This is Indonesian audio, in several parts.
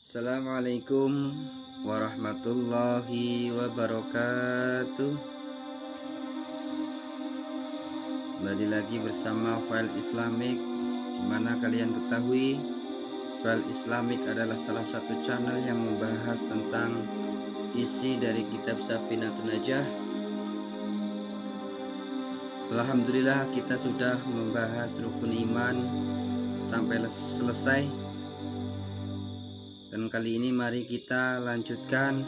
Assalamualaikum warahmatullahi wabarakatuh. Kembali lagi bersama File Islamic. Dimana kalian ketahui File Islamic adalah salah satu channel yang membahas tentang isi dari kitab Safinatun Najah. Alhamdulillah kita sudah membahas rukun iman sampai selesai. Dan kali ini mari kita lanjutkan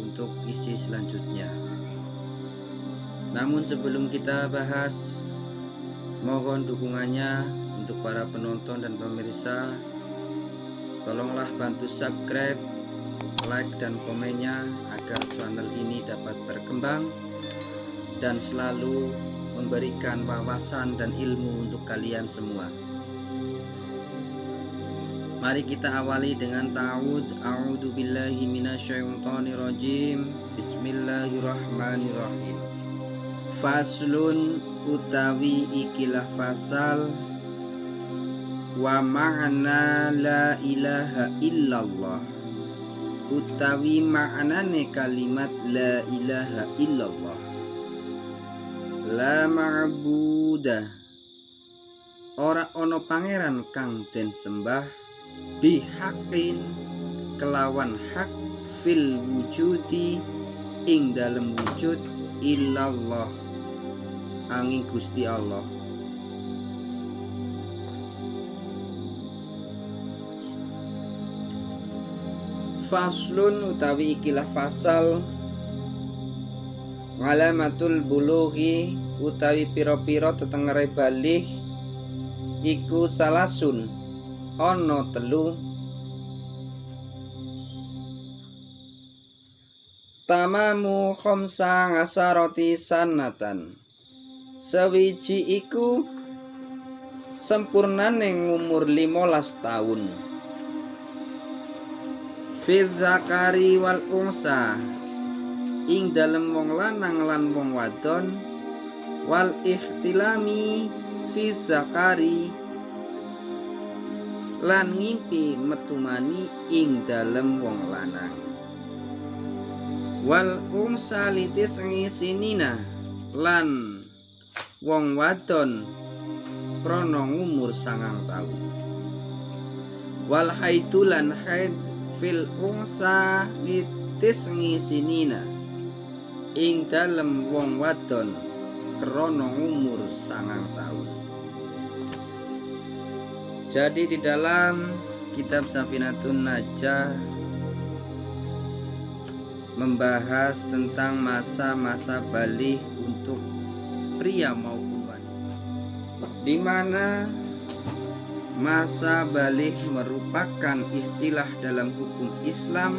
untuk isi selanjutnya. Namun sebelum kita bahas, mohon dukungannya untuk para penonton dan pemirsa. Tolonglah bantu subscribe, like dan komennya agar channel ini dapat berkembang dan selalu memberikan wawasan dan ilmu untuk kalian semua. Mari kita awali dengan ta'awud. A'udzu billahi minasyaitonir rajim. Bismillahirrahmanirrahim. Faslun utawi ikilah fasal wa ma'na la ilaha illallah. Utawi ma'nane kalimat la ilaha illallah. La ma'budah, ora ono pangeran kang den sembah bihakin kelawan hak fil wujudi ing dalem wujud illallah angin Gusti Allah. Faslun utawi ikilah fasal ngalamatul bulughi utawi piro-piro tetengere balih iku salasun ono telu. Tamamu khamsa ngasaroti sanatan, sewiji iku sempurnane umur 15 tahun. Fil zakari wal unsa, ing dalem wong lanang lan wong wadon. Wal ihtilami fi zakari, lan ngimpi metumani ing dalem wong lanang. Wal umsalitis ngisinina, lan wong wadon krana umur 9 taun. Wal haidulan haid fil umsalitis ngisinina, ing dalem wong wadon krana umur 9 taun. Jadi di dalam kitab Safinatun Najah membahas tentang masa-masa balih untuk pria maupun wanita, di mana masa balih merupakan istilah dalam hukum Islam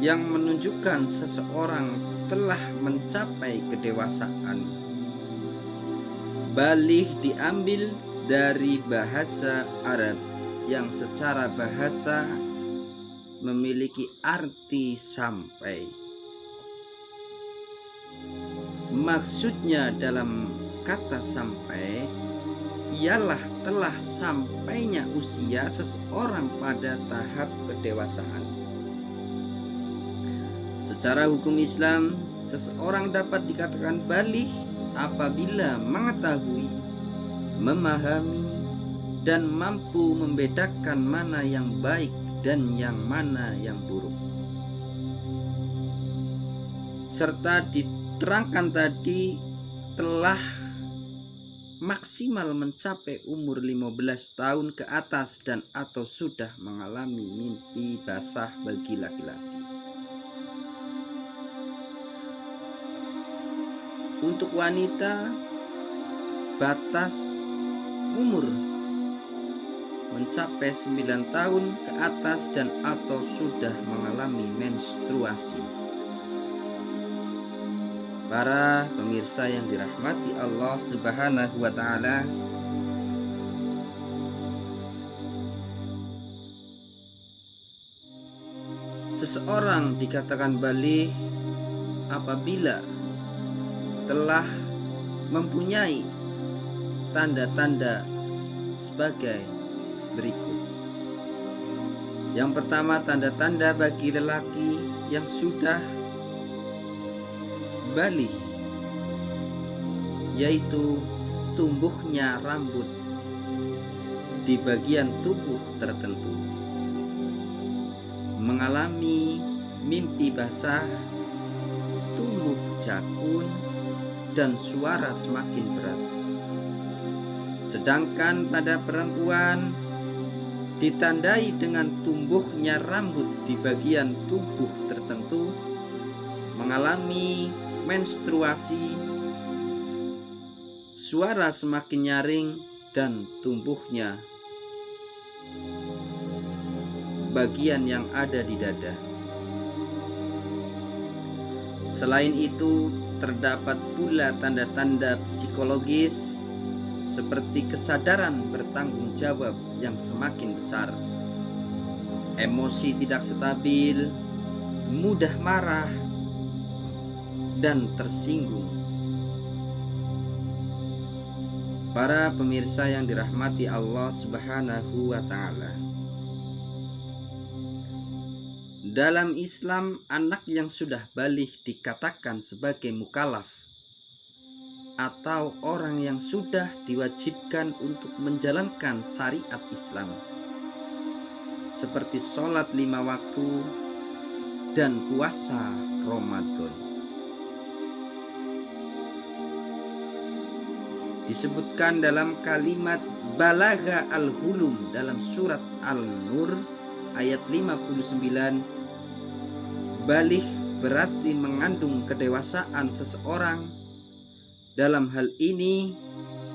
yang menunjukkan seseorang telah mencapai kedewasaan. Balih diambil dari bahasa Arab yang secara bahasa memiliki arti sampai. Maksudnya dalam kata sampai ialah telah sampainya usia seseorang pada tahap kedewasaan. Secara hukum Islam, seseorang dapat dikatakan baligh apabila mengetahui, memahami, dan mampu membedakan mana yang baik dan yang mana yang buruk. Serta diterangkan tadi telah maksimal mencapai umur 15 tahun ke atas dan atau sudah mengalami mimpi basah bagi laki-laki. Untuk wanita, batas umur mencapai 9 tahun ke atas dan atau sudah mengalami menstruasi. Para pemirsa yang dirahmati Allah Subhanahu wa taala, seseorang dikatakan baligh apabila telah mempunyai tanda-tanda sebagai berikut. Yang pertama, tanda-tanda bagi lelaki yang sudah baligh, yaitu tumbuhnya rambut di bagian tubuh tertentu, mengalami mimpi basah, tumbuh jakun, dan suara semakin berat. Sedangkan pada perempuan ditandai dengan tumbuhnya rambut di bagian tubuh tertentu, mengalami menstruasi, suara semakin nyaring, dan tumbuhnya bagian yang ada di dada. Selain itu, terdapat pula tanda-tanda psikologis seperti kesadaran bertanggung jawab yang semakin besar, emosi tidak stabil, mudah marah, dan tersinggung. Para pemirsa yang dirahmati Allah Subhanahu wa Ta'ala, dalam Islam, anak yang sudah baligh dikatakan sebagai mukallaf atau orang yang sudah diwajibkan untuk menjalankan syariat Islam, seperti sholat 5 waktu dan puasa Ramadan. Disebutkan dalam kalimat balagha al-hulum dalam surat An-Nur ayat 59, baligh berarti mengandung kedewasaan seseorang. Dalam hal ini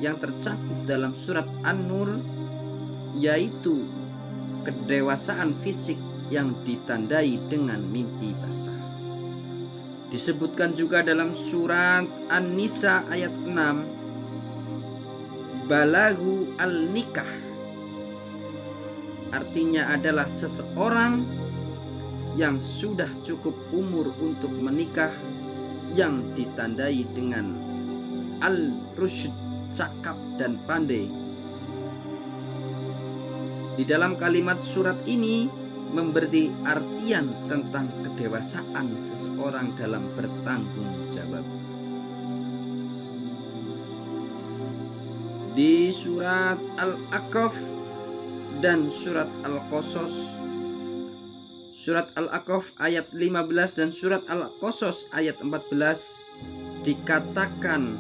yang tercakup dalam surat An-Nur yaitu kedewasaan fisik yang ditandai dengan mimpi basah. Disebutkan juga dalam surat An-Nisa ayat 6, balaghu al-nikah, artinya adalah seseorang yang sudah cukup umur untuk menikah, yang ditandai dengan al-rusyd, cakap dan pandai. Di dalam kalimat surat ini memberi artian tentang kedewasaan seseorang dalam bertanggung jawab. Di surat Al-Aqaf dan surat Al-Qasas, surat Al-Aqaf ayat 15 dan surat Al-Qasas ayat 14 dikatakan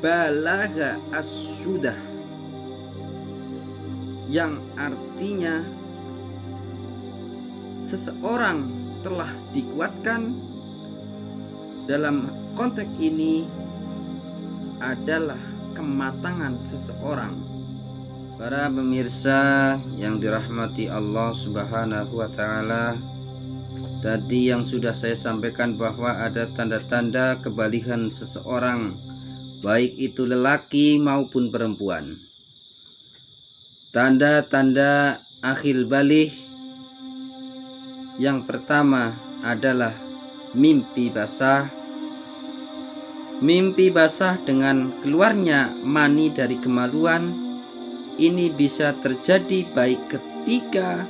balagha as-sudah, yang artinya seseorang telah dikuatkan. Dalam konteks ini adalah kematangan seseorang. Para pemirsa yang dirahmati Allah Subhanahu wa Ta'ala, tadi yang sudah saya sampaikan bahwa ada tanda-tanda kebalighan seseorang, baik itu lelaki maupun perempuan. Tanda-tanda akhil baligh yang pertama adalah mimpi basah. Mimpi basah dengan keluarnya mani dari kemaluan ini bisa terjadi baik ketika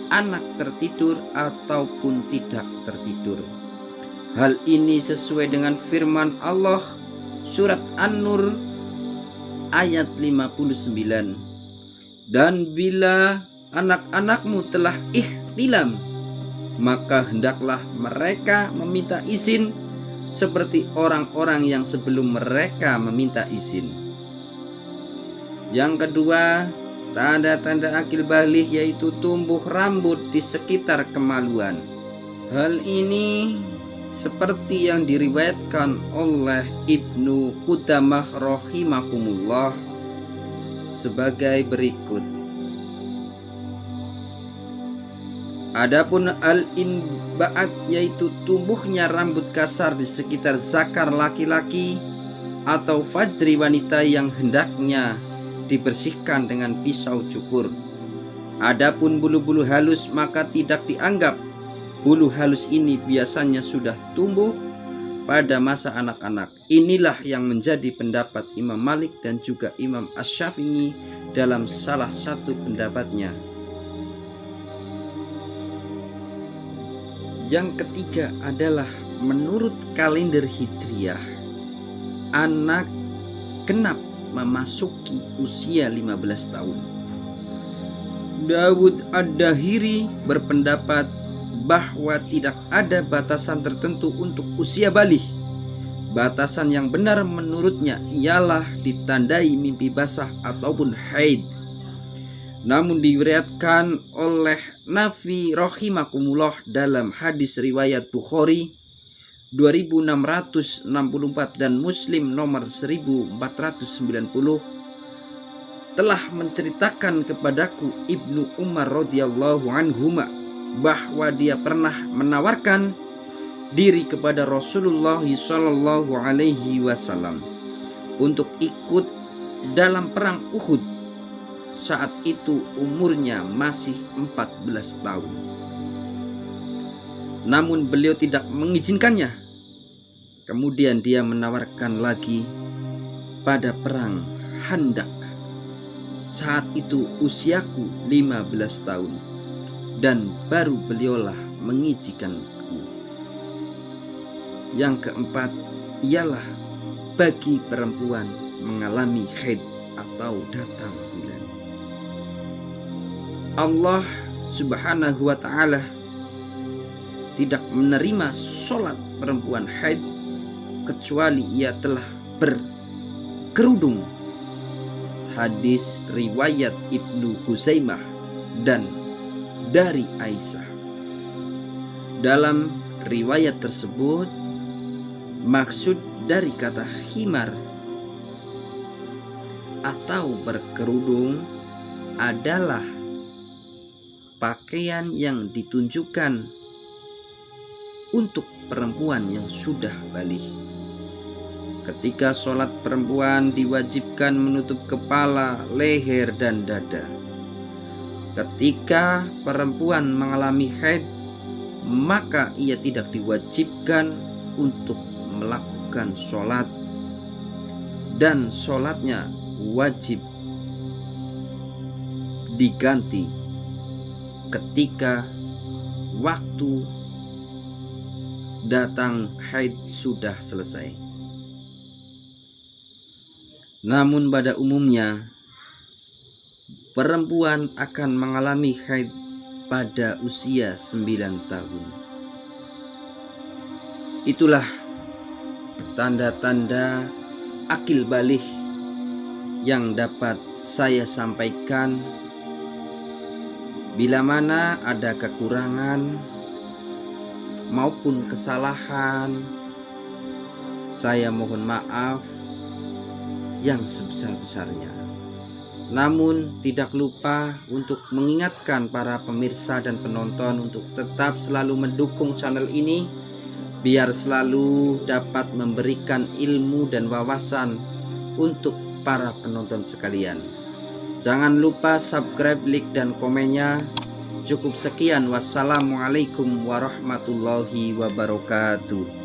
anak tertidur ataupun tidak tertidur. Hal ini sesuai dengan firman Allah surat An-Nur ayat 59. Dan bila anak-anakmu telah ihtilam, maka hendaklah mereka meminta izin seperti orang-orang yang sebelum mereka meminta izin. Yang kedua, tanda-tanda akil baligh yaitu tumbuh rambut di sekitar kemaluan. Hal ini seperti yang diriwayatkan oleh Ibnu Qudamah rahimahumullah sebagai berikut. Adapun al-inba'at yaitu tumbuhnya rambut kasar di sekitar zakar laki-laki atau fajri wanita yang hendaknya dibersihkan dengan pisau cukur. Adapun bulu-bulu halus maka tidak dianggap. Bulu halus ini biasanya sudah tumbuh pada masa anak-anak. Inilah yang menjadi pendapat Imam Malik dan juga Imam Asy-Syafi'i dalam salah satu pendapatnya. Yang ketiga adalah menurut kalender Hijriah, anak genap memasuki usia 15 tahun. Dawud Ad-Dahiri berpendapat bahwa tidak ada batasan tertentu untuk usia baligh. Batasan yang benar menurutnya ialah ditandai mimpi basah ataupun haid. Namun diriwayatkan oleh Nafi rahimakumullah dalam hadis riwayat Bukhari 2664 dan Muslim nomor 1490 telah menceritakan kepadaku Ibnu Umar radhiyallahu anhuma bahwa dia pernah menawarkan diri kepada Rasulullah sallallahu alaihi wasallam untuk ikut dalam perang Uhud. Saat itu umurnya masih 14 tahun. Namun beliau tidak mengizinkannya. Kemudian dia menawarkan lagi pada perang Khandaq. Saat itu usiaku 15 tahun dan baru beliaulah mengizinkanku. Yang keempat ialah bagi perempuan mengalami haid atau datang bulan. Allah Subhanahu wa ta'ala tidak menerima sholat perempuan haid kecuali ia telah berkerudung. Hadis riwayat Ibnu Huzaimah dan dari Aisyah. Dalam riwayat tersebut, maksud dari kata khimar atau berkerudung adalah pakaian yang ditunjukkan untuk perempuan yang sudah baligh. Ketika sholat perempuan diwajibkan menutup kepala, leher, dan dada. Ketika perempuan mengalami haid, maka ia tidak diwajibkan untuk melakukan sholat, dan sholatnya wajib diganti ketika waktu datang haid sudah selesai. Namun pada umumnya perempuan akan mengalami haid pada usia 9 tahun. Itulah tanda-tanda akil baligh yang dapat saya sampaikan. Bila mana ada kekurangan maupun kesalahan, saya mohon maaf yang sebesar-besarnya. Namun tidak lupa untuk mengingatkan para pemirsa dan penonton untuk tetap selalu mendukung channel ini biar selalu dapat memberikan ilmu dan wawasan untuk para penonton sekalian. Jangan lupa subscribe, like, dan komennya. Cukup sekian. Wassalamualaikum warahmatullahi wabarakatuh.